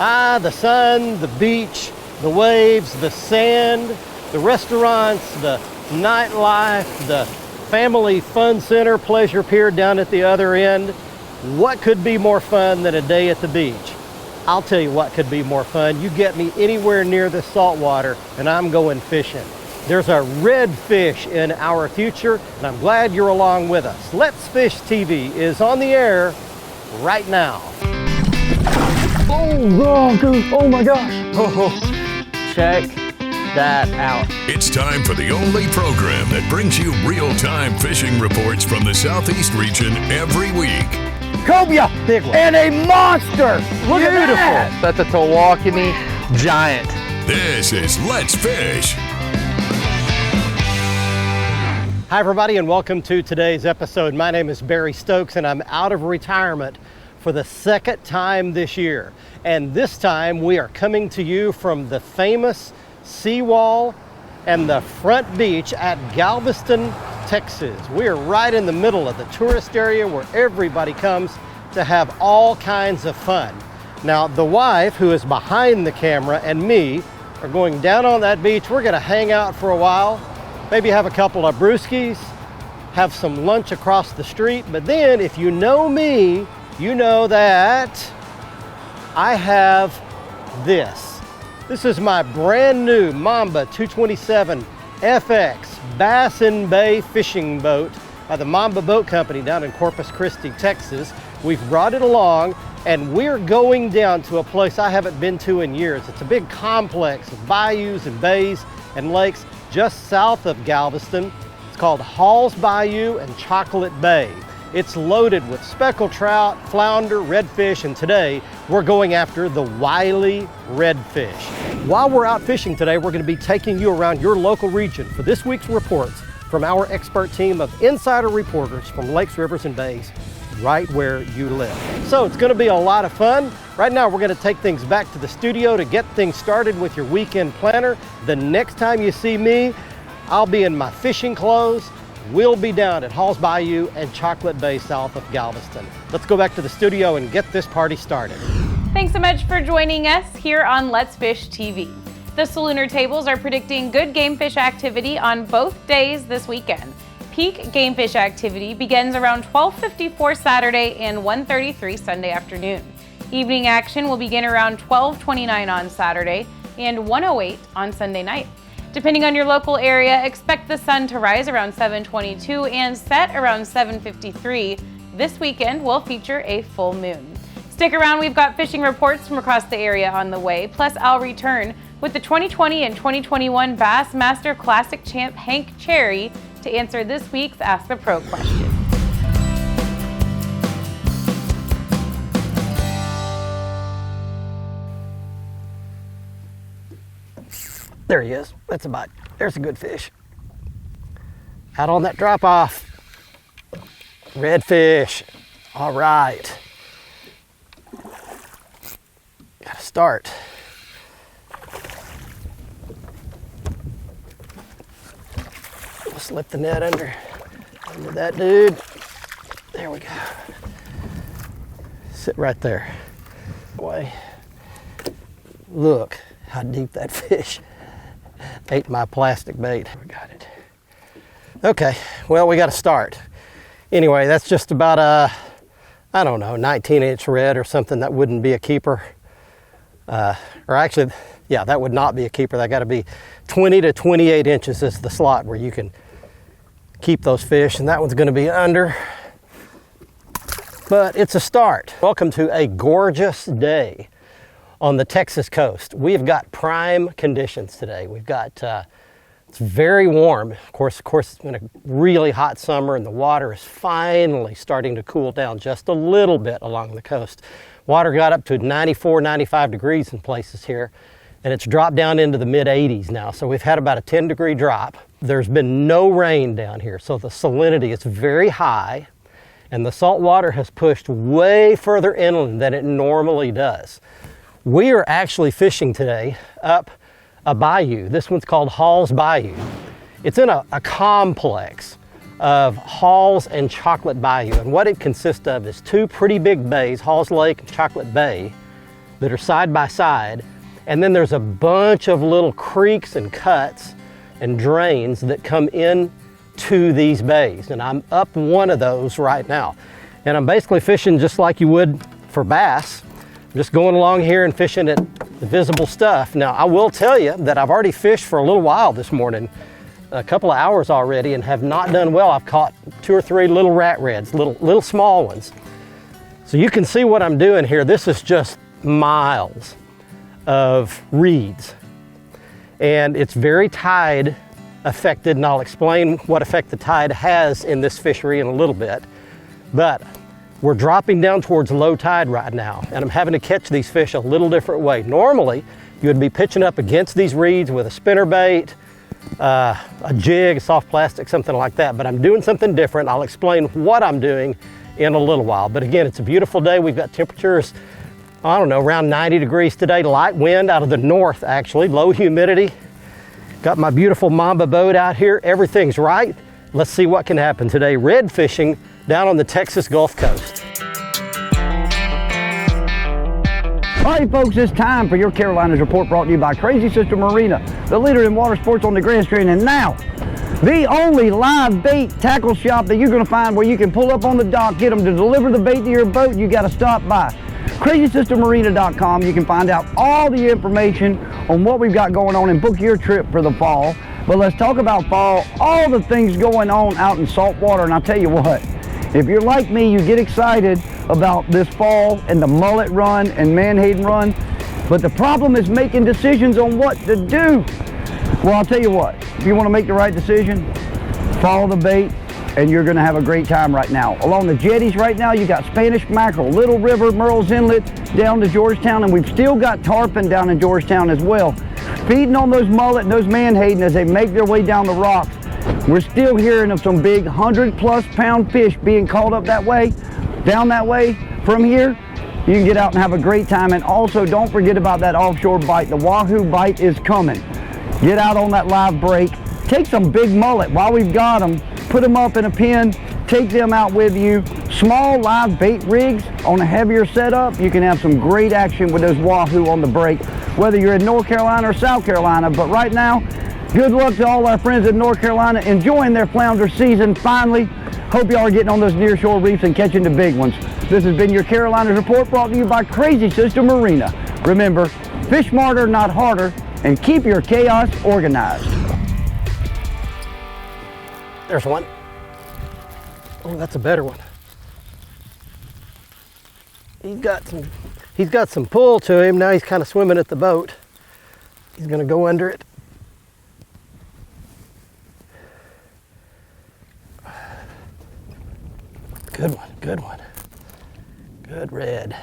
The sun, the beach, the waves, the sand, the restaurants, the nightlife, the family fun center, pleasure pier down at the other end. What could be more fun than a day at the beach? I'll tell you what could be more fun. You get me anywhere near the salt water and I'm going fishing. There's a redfish in our future and I'm glad you're along with us. Let's Fish TV is on the air right now. Oh my gosh. Oh, check that out. It's time for the only program that brings you real-time fishing reports from the Southeast region every week. Cobia, big one. And a monster. Look at that. That's a Tawakoni giant. This is Let's Fish. Hi everybody and welcome to today's episode. My name is Barry Stokes and I'm out of retirement for the second time this year. And this time we are coming to you from the famous seawall and the front beach at Galveston, Texas. We are right in the middle of the tourist area where everybody comes to have all kinds of fun. Now the wife, who is behind the camera, and me are going down on that beach. We're gonna hang out for a while, maybe have a couple of brewskis, have some lunch across the street. But then if you know me, you know that I have this. This is my brand new Mamba 227 FX Bass Bay fishing boat by the Mamba Boat Company down in Corpus Christi, Texas. We've brought it along and we're going down to a place I haven't been to in years. It's a big complex of bayous and bays and lakes just south of Galveston. It's called Hall's Bayou and Chocolate Bay. It's loaded with speckled trout, flounder, redfish, and today we're going after the wily redfish. While we're out fishing today, we're going to be taking you around your local region for this week's reports from our expert team of insider reporters from lakes, rivers, and bays right where you live. So it's going to be a lot of fun. Right now we're going to take things back to the studio to get things started with your weekend planner. The next time you see me, I'll be in my fishing clothes. We'll be down at Hall's Bayou and Chocolate Bay south of Galveston. Let's go back to the studio and get this party started. Thanks so much for joining us here on Let's Fish TV. The Salooner tables are predicting good game fish activity on both days this weekend. Peak game fish activity begins around 12:54 Saturday and 1:33 Sunday afternoon. Evening action will begin around 12:29 on Saturday and 1:08 on Sunday night. Depending on your local area, expect the sun to rise around 7:22 and set around 7:53. This weekend will feature a full moon. Stick around, we've got fishing reports from across the area on the way, plus I'll return with the 2020 and 2021 Bassmaster Classic champ Hank Cherry to answer this week's Ask the Pro question. There he is. That's a bite. There's a good fish. Out on that drop off. Redfish. All right. Gotta start. We'll slip the net under that dude. There we go. Sit right there. Boy, look how deep that fish ate my plastic bait. We got it. Okay, well, we got to start. Anyway, that's just about a, I don't know, 19-inch red or something. That wouldn't be a keeper. Or actually, yeah, that would not be a keeper. That got to be 20 to 28 inches is the slot where you can keep those fish, and that one's going to be under. But it's a start. Welcome to a gorgeous day on the Texas coast. We've got prime conditions today. We've got, it's very warm. Of course, it's been a really hot summer and the water is finally starting to cool down just a little bit along the coast. Water got up to 94, 95 degrees in places here, and it's dropped down into the mid 80s now. So we've had about a 10-degree drop. There's been no rain down here, so the salinity is very high, and the salt water has pushed way further inland than it normally does. We are actually fishing today up a bayou. This one's called Hall's Bayou. It's in a complex of Hall's and Chocolate Bayou, and what it consists of is two pretty big bays, Hall's Lake and Chocolate Bay, that are side by side, and then there's a bunch of little creeks and cuts and drains that come in to these bays. And I'm up one of those right now. And I'm basically fishing just like you would for bass. I'm just going along here and fishing at the visible stuff. Now, I will tell you that I've already fished for a little while this morning, a couple of hours already, and have not done well. I've caught 2 or 3 little rat reds, little small ones. So you can see what I'm doing here. This is just miles of reeds. And it's very tide affected, and I'll explain what effect the tide has in this fishery in a little bit. But we're dropping down towards low tide right now, and I'm having to catch these fish a little different way. Normally, you would be pitching up against these reeds with a spinner bait, a jig, a soft plastic, something like that, but I'm doing something different. I'll explain what I'm doing in a little while. But again, it's a beautiful day. We've got temperatures, I don't know, around 90 degrees today, light wind out of the north actually, low humidity. Got my beautiful Mamba boat out here. Everything's right. Let's see what can happen today. Red fishing down on the Texas Gulf Coast. All right, folks, it's time for your Carolinas Report, brought to you by Crazy Sister Marina, the leader in water sports on the Grand Strand, and now the only live bait tackle shop that you're going to find where you can pull up on the dock, get them to deliver the bait to your boat. You got to stop by crazysistermarina.com. You can find out all the information on what we've got going on and book your trip for the fall. But let's talk about fall, all the things going on out in saltwater. And I'll tell you what, if you're like me, you get excited about this fall and the mullet run and Manhattan run, but the problem is making decisions on what to do. Well, I'll tell you what, if you want to make the right decision, follow the bait, and you're going to have a great time right now. Along the jetties right now, you got Spanish mackerel, Little River, Merle's Inlet, down to Georgetown, and we've still got tarpon down in Georgetown as well. Feeding on those mullet and those Manhattan as they make their way down the rocks. We're still hearing of some big 100+ pound fish being caught up that way, down that way. From here, you can get out and have a great time. And also, don't forget about that offshore bite. The wahoo bite is coming. Get out on that live break. Take some big mullet while we've got them. Put them up in a pen. Take them out with you. Small live bait rigs on a heavier setup. You can have some great action with those wahoo on the break, whether you're in North Carolina or South Carolina. But right now, good luck to all our friends in North Carolina enjoying their flounder season finally. Hope y'all are getting on those nearshore reefs and catching the big ones. This has been your Carolinas Report, brought to you by Crazy Sister Marina. Remember, fish smarter, not harder, and keep your chaos organized. There's one. Oh, that's a better one. He's got some pull to him. Now he's kind of swimming at the boat. He's going to go under it. Good one, good one. Good red.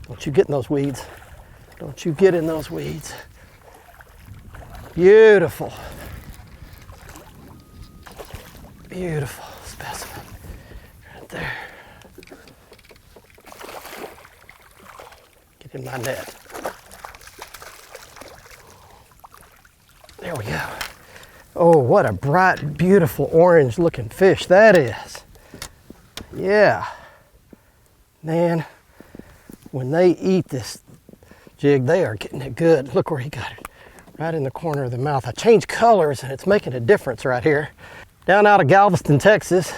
Don't you get in those weeds. Don't you get in those weeds. Beautiful. Beautiful specimen. Right there. Get in my net. There we go. Oh, what a bright, beautiful orange looking fish that is. Yeah. Man, when they eat this jig, they are getting it good. Look where he got it. Right in the corner of the mouth. I changed colors and it's making a difference right here. Down out of Galveston, Texas,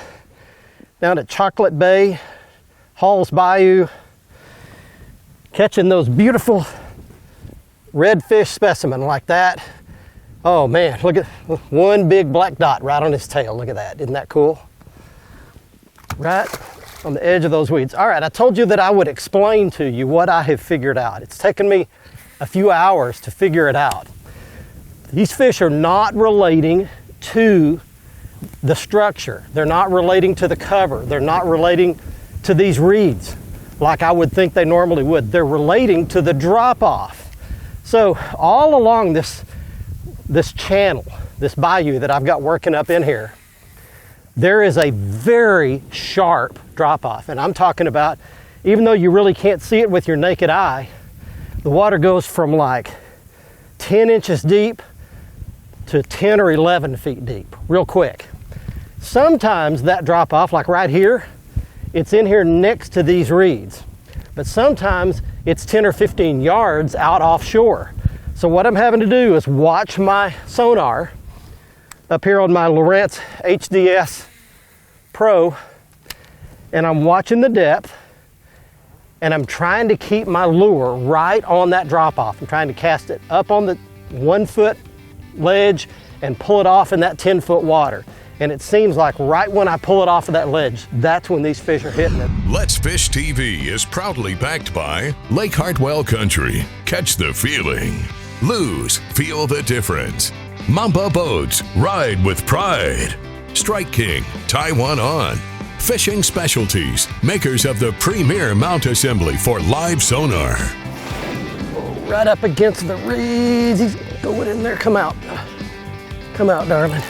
down at Chocolate Bay, Hall's Bayou, catching those beautiful redfish specimen like that. Oh man, look at one big black dot right on his tail. Look at that, isn't that cool? Right on the edge of those weeds. All right, I told you that I would explain to you what I have figured out. It's taken me a few hours to figure it out. These fish are not relating to the structure. They're not relating to the cover. They're not relating to these reeds like I would think they normally would. They're relating to the drop-off. So all along this channel, this bayou that I've got working up in here, there is a very sharp drop-off. And I'm talking about, even though you really can't see it with your naked eye, the water goes from like 10 inches deep to 10 or 11 feet deep, real quick. Sometimes that drop off, like right here, it's in here next to these reeds. But sometimes it's 10 or 15 yards out offshore. So what I'm having to do is watch my sonar up here on my Lowrance HDS Pro, and I'm watching the depth, and I'm trying to keep my lure right on that drop off. I'm trying to cast it up on the 1 foot ledge and pull it off in that 10-foot water. And it seems like right when I pull it off of that ledge, that's when these fish are hitting it. Let's Fish TV is proudly backed by Lake Hartwell Country. Catch the feeling. Lose, feel the difference. Mamba Boats, ride with pride. Strike King, tie one on. Fishing Specialties, makers of the premier mount assembly for live sonar. Right up against the reeds. He's going in there. Come out. Come out, darling.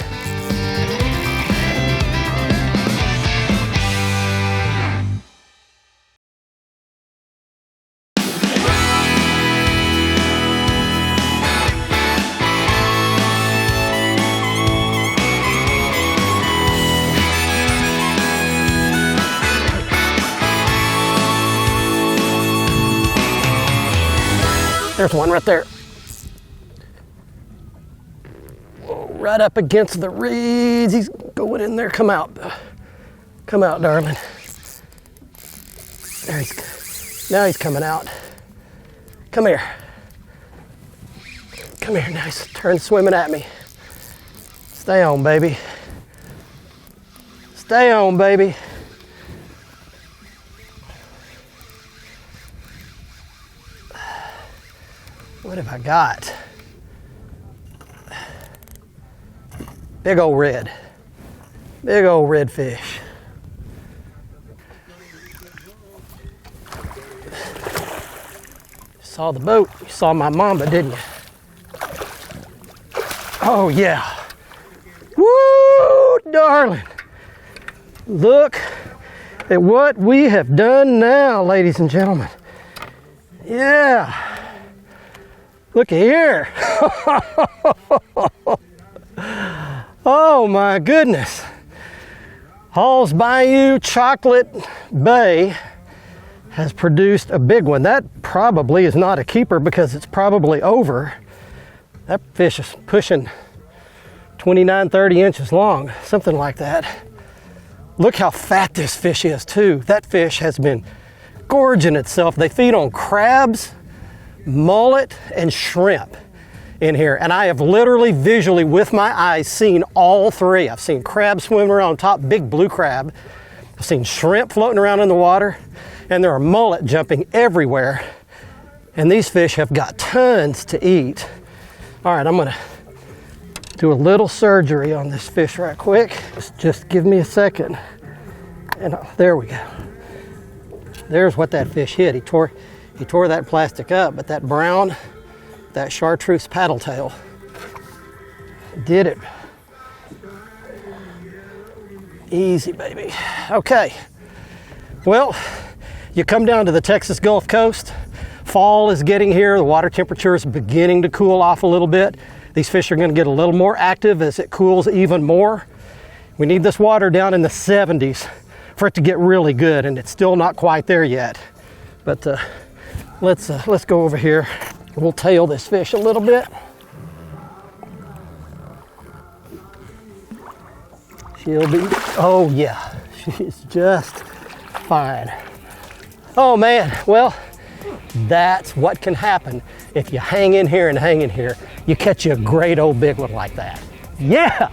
There's one right there. Whoa, right up against the reeds. He's going in there. Come out. Come out, darling. There now he's coming out. Come here. Come here. Now he's turned swimming at me. Stay on, baby. Stay on, baby. What have I got? Big old red. Big old red fish. Saw the boat. You saw my mamba, didn't you? Oh yeah. Woo, darling. Look at what we have done now, ladies and gentlemen. Yeah. Look here. Oh my goodness. Hall's Bayou Chocolate Bay has produced a big one. That probably is not a keeper because it's probably over. That fish is pushing 29, 30 inches long, something like that. Look how fat this fish is too. That fish has been gorging itself. They feed on crabs, mullet, and shrimp in here. And I have literally visually with my eyes seen all three. I've seen crabs swimming around on top, big blue crab. I've seen shrimp floating around in the water, and there are mullet jumping everywhere. And these fish have got tons to eat. All right, I'm gonna do a little surgery on this fish right quick. Just give me a second. And there we go. There's what that fish hit. He tore that plastic up, but that brown, that chartreuse paddle tail did it. Easy, baby. Okay. Well, you come down to the Texas Gulf Coast. Fall is getting here. The water temperature is beginning to cool off a little bit. These fish are going to get a little more active as it cools even more. We need this water down in the 70s for it to get really good, and it's still not quite there yet. But let's go over here. We'll tail this fish a little bit. She'll be, oh yeah, she's just fine. Oh man, well, that's what can happen if you hang in here and hang in here. You catch you a great old big one like that. Yeah!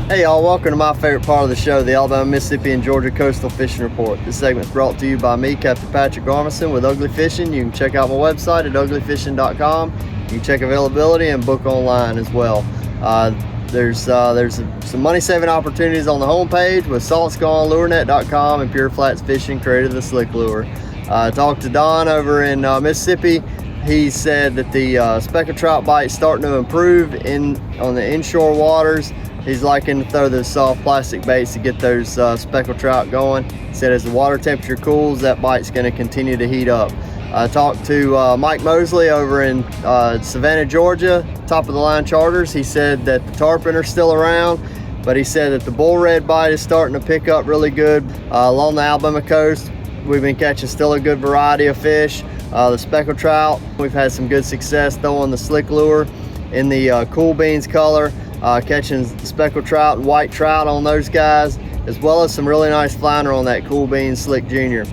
Hey y'all, welcome to my favorite part of the show, the Alabama, Mississippi, and Georgia Coastal Fishing Report. This segment is brought to you by me, Captain Patrick Garmison with Ugly Fishing. You can check out my website at uglyfishing.com. You can check availability and book online as well. There's some money-saving opportunities on the homepage with saltsgone.lurenet.com and Pure Flats Fishing, created the slick lure. I talked to Don over in Mississippi. He said that the speckled trout bite's starting to improve on the inshore waters. He's liking to throw those soft plastic baits to get those speckled trout going. He said as the water temperature cools, that bite's going to continue to heat up. I talked to Mike Mosley over in Savannah, Georgia, top of the line charters. He said that the tarpon are still around, but he said that the bull red bite is starting to pick up really good. Along the Alabama coast, we've been catching still a good variety of fish. The speckled trout, we've had some good success throwing the slick lure in the cool beans color, catching speckled trout and white trout on those guys, as well as some really nice flounder on that cool beans slick junior.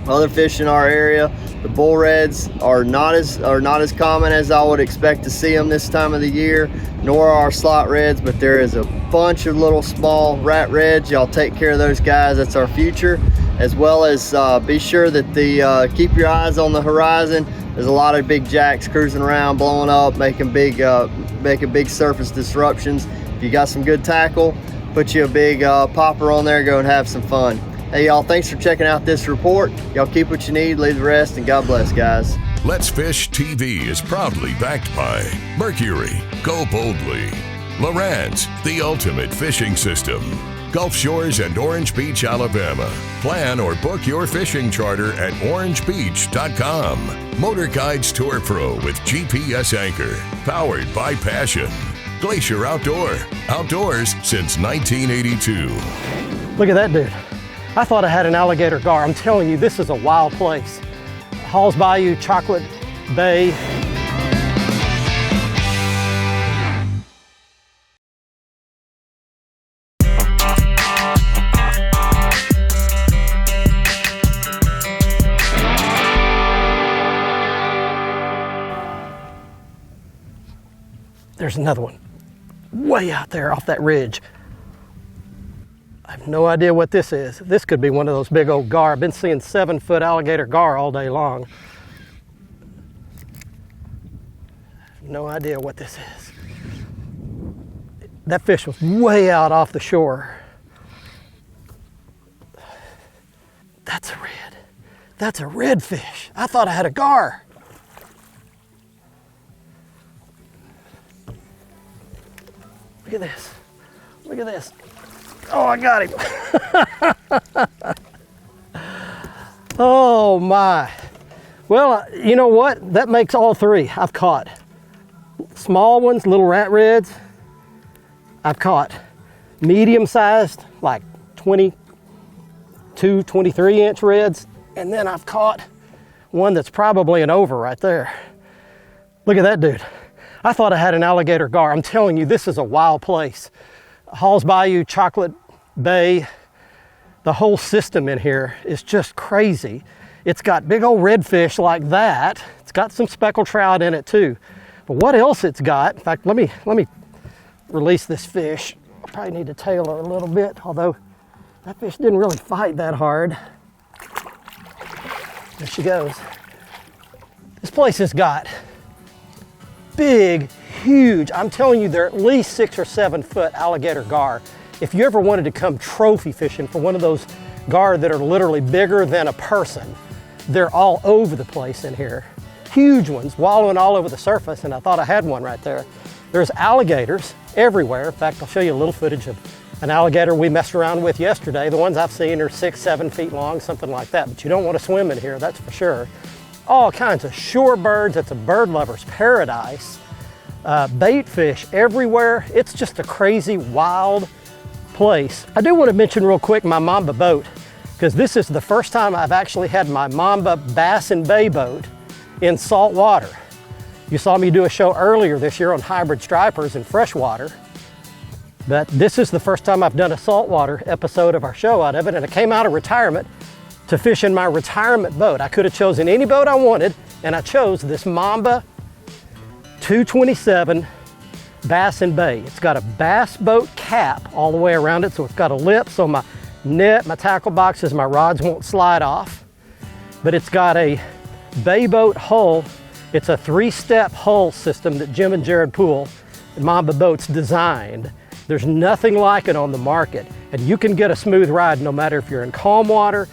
Other fish in our area, the bull reds are not as common as I would expect to see them this time of the year, nor are our slot reds, but there is a bunch of little small rat reds. Y'all take care of those guys, that's our future. As well as be sure that keep your eyes on the horizon. There's a lot of big jacks cruising around, blowing up, making big surface disruptions. If you got some good tackle, put you a big popper on there, go and have some fun. Hey y'all, thanks for checking out this report. Y'all keep what you need, leave the rest, and God bless, guys. Let's Fish TV is proudly backed by Mercury, Go Boldly, Lowrance, the ultimate fishing system, Gulf Shores and Orange Beach, Alabama. Plan or book your fishing charter at orangebeach.com. Motor Guides Tour Pro with GPS anchor, powered by Passion. Glacier outdoors since 1982. Look at that dude. I thought I had an alligator gar. I'm telling you, this is a wild place. Hall's Bayou, Chocolate Bay. There's another one way out there off that ridge. I have no idea what this is. This could be one of those big old gar. I've been seeing 7-foot alligator gar all day long. I have no idea what this is. That fish was way out off the shore. That's a red. That's a redfish. I thought I had a gar. Look at this. Look at this. Oh, I got him. Oh my. Well, you know what? That makes all three I've caught. Small ones, little rat reds. I've caught medium-sized, like 22, 23-inch reds. And then I've caught one that's probably an over right there. Look at that dude. I thought I had an alligator gar. I'm telling you, this is a wild place. Hall's Bayou, Chocolate Bay, the whole system in here is just crazy. It's got big old redfish like that. It's got some speckled trout in it too. But what else it's got, in fact, let me release this fish. I probably need to tail her a little bit, although that fish didn't really fight that hard. There she goes. This place has got big, huge, I'm telling you, they're at least 6 or 7 foot alligator gar. If you ever wanted to come trophy fishing for one of those gar that are literally bigger than a person, they're all over the place in here. Huge ones, wallowing all over the surface, and I thought I had one right there. There's alligators everywhere. In fact, I'll show you a little footage of an alligator we messed around with yesterday. The ones I've seen are 6, 7 feet long, something like that, but you don't want to swim in here, that's for sure. All kinds of shorebirds. It's a bird lover's paradise. Bait fish everywhere. It's just a crazy, wild place. I do want to mention real quick my Mamba boat, because this is the first time I've actually had my Mamba bass and bay boat in salt water. You saw me do a show earlier this year on hybrid stripers in freshwater, but this is the first time I've done a saltwater episode of our show out of it, and I came out of retirement to fish in my retirement boat. I could have chosen any boat I wanted, and I chose this Mamba 227 Bass and Bay. It's got a bass boat cap all the way around it, so it's got a lip so my net, my tackle boxes, my rods won't slide off. But it's got a bay boat hull. It's a 3-step hull system that Jim and Jared Poole at Mamba Boats designed. There's nothing like it on the market, and you can get a smooth ride no matter if you're in calm water,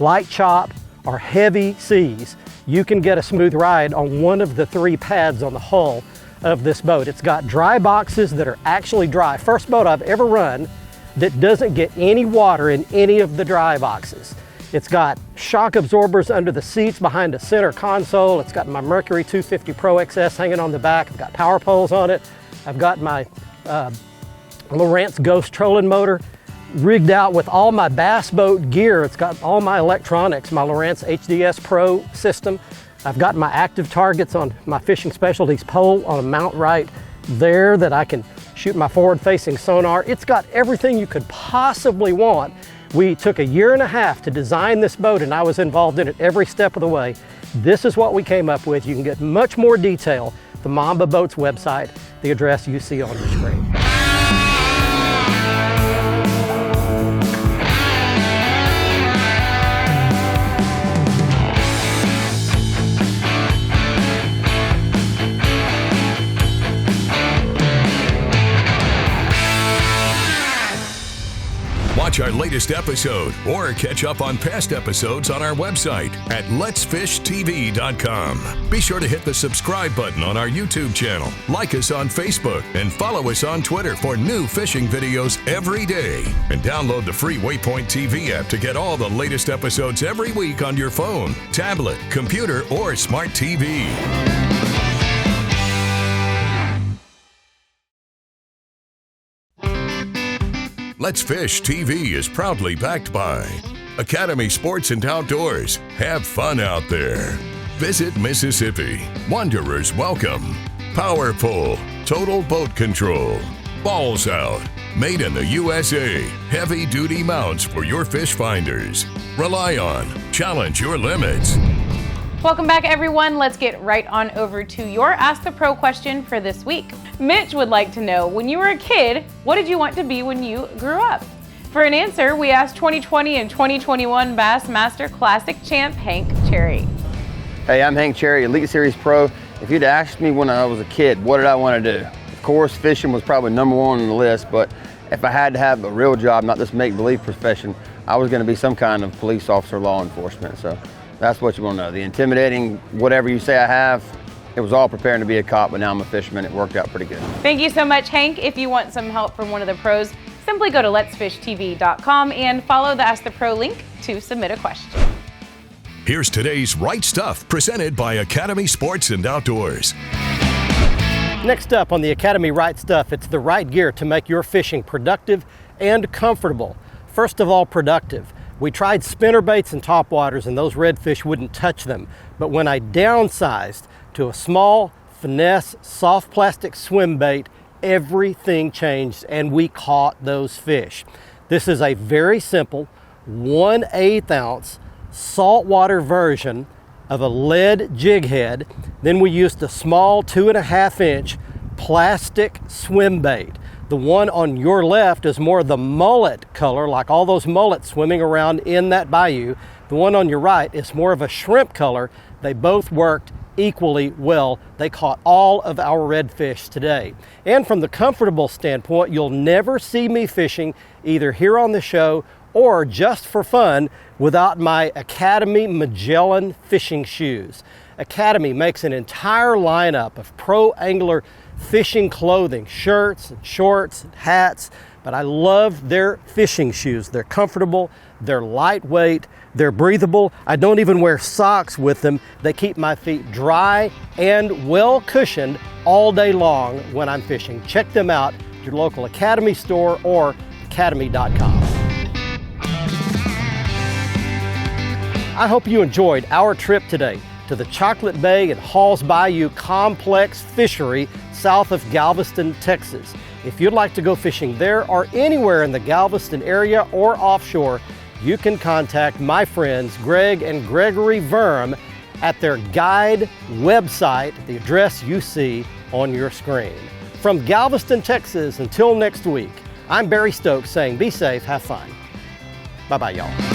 light chop, or heavy seas. You can get a smooth ride on one of the 3 pads on the hull of this boat. It's got dry boxes that are actually dry. First boat I've ever run that doesn't get any water in any of the dry boxes. It's got shock absorbers under the seats behind the center console. It's got my Mercury 250 Pro XS hanging on the back. I've got power poles on it. I've got my Lowrance Ghost trolling motor rigged out with all my bass boat gear. It's got all my electronics, my Lowrance HDS Pro system. I've got my active targets on my Fishing Specialties pole on a mount right there that I can shoot my forward-facing sonar. It's got everything you could possibly want. We took 1.5 years to design this boat, and I was involved in it every step of the way. This is what we came up with. You can get much more detail at the Mamba Boats website, the address you see on your screen. Watch our latest episode or catch up on past episodes on our website at letsfishtv.com. Be sure to hit the subscribe button on our YouTube channel, like us on Facebook, and follow us on Twitter for new fishing videos every day. And download the free Waypoint TV app to get all the latest episodes every week on your phone, tablet, computer, or smart TV. Let's Fish TV is proudly backed by Academy Sports and Outdoors. Have fun out there. Visit Mississippi. Wanderers welcome. Power Pull. Total Boat Control. Balls Out. Made in the USA. Heavy duty mounts for your fish finders. Rely on. Challenge your limits. Welcome back, everyone. Let's get right on over to your Ask the Pro question for this week. Mitch would like to know, when you were a kid, what did you want to be when you grew up? For an answer, we asked 2020 and 2021 Bassmaster Classic champ Hank Cherry. Hey, I'm Hank Cherry, Elite Series Pro. If you'd asked me when I was a kid, what did I want to do? Of course, fishing was probably #1 on the list, but if I had to have a real job, not this make-believe profession, I was going to be some kind of police officer, law enforcement. So that's what you want to know. The intimidating, whatever you say I have, it was all preparing to be a cop, but now I'm a fisherman. It worked out pretty good. Thank you so much, Hank. If you want some help from one of the pros, simply go to letsfishtv.com and follow the Ask the Pro link to submit a question. Here's today's Right Stuff, presented by Academy Sports and Outdoors. Next up on the Academy Right Stuff, it's the right gear to make your fishing productive and comfortable. First of all, productive. We tried spinner baits and topwaters and those redfish wouldn't touch them. But when I downsized to a small, finesse, soft plastic swim bait, everything changed and we caught those fish. This is a very simple 1/8 ounce saltwater version of a lead jig head. Then we used a small 2.5 inch plastic swim bait. The one on your left is more the mullet color, like all those mullets swimming around in that bayou. The one on your right is more of a shrimp color. They both worked equally well. They caught all of our redfish today. And from the comfortable standpoint, you'll never see me fishing either here on the show or just for fun without my Academy Magellan fishing shoes. Academy makes an entire lineup of pro angler fishing clothing, shirts and shorts and hats, but I love their fishing shoes. They're comfortable, they're lightweight, they're breathable. I don't even wear socks with them. They keep my feet dry and well cushioned all day long when I'm fishing. Check them out at your local Academy store or academy.com. I hope you enjoyed our trip today to the Chocolate Bay and Halls Bayou Complex Fishery south of Galveston, Texas. If you'd like to go fishing there or anywhere in the Galveston area or offshore, you can contact my friends Greg and Gregory Verm at their guide website, the address you see on your screen. From Galveston, Texas, until next week, I'm Barry Stokes saying be safe, have fun. Bye-bye, y'all.